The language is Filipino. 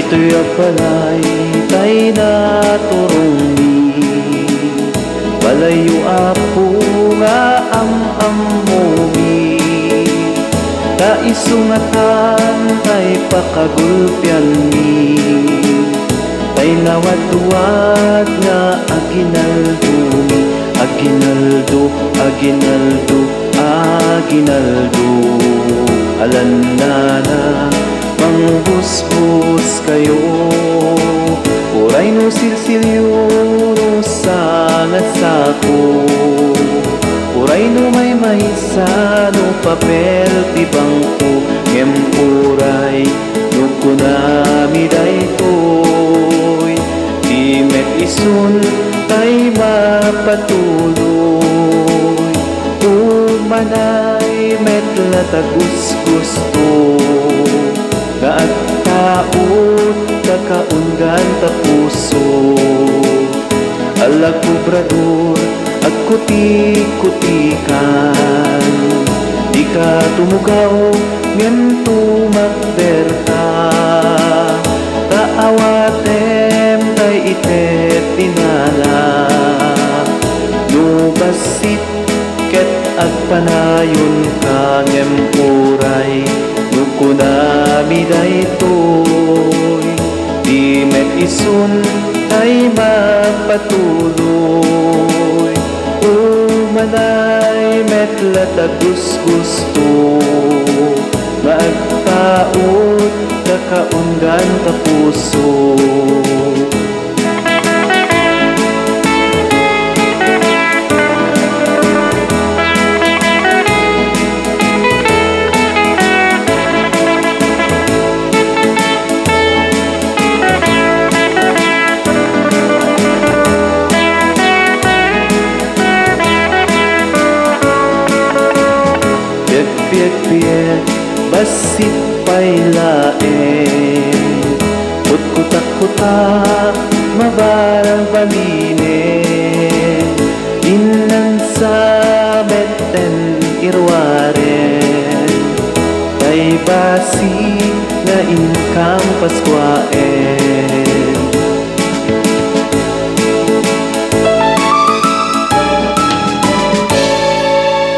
Ito'y apalay tay naturong mi Balayo apo nga am-am mi Kaisungatan tay pakagulpian mi Tay nawad-wad nga aginaldo mi Aginaldo, aginaldo, aginaldo Alanana mangbusbus kayo Uray no silsilyo no sangat sako Uray no may no papel ti bangko Ngem uray no kunami daytoy Di met isun tay mapatuloy Umanay met latagus gusto Nga at taot kakaunggan ta puso Alag obrador at kuti-kutikan Di ka tumugaw ngem tumakderta Kaawatem tay itet tinala No basit ket agpanayon ka ngem uray Nukunami daytoy Di met isun ay mapatuloy Umanay met latagus gusto Magpaot kakaunggan ka puso Piek-piek basit pay laeng Kut-kutak-kutak mabarang balinen Inan sa beten irwaren Tay basi nga inkang paswaen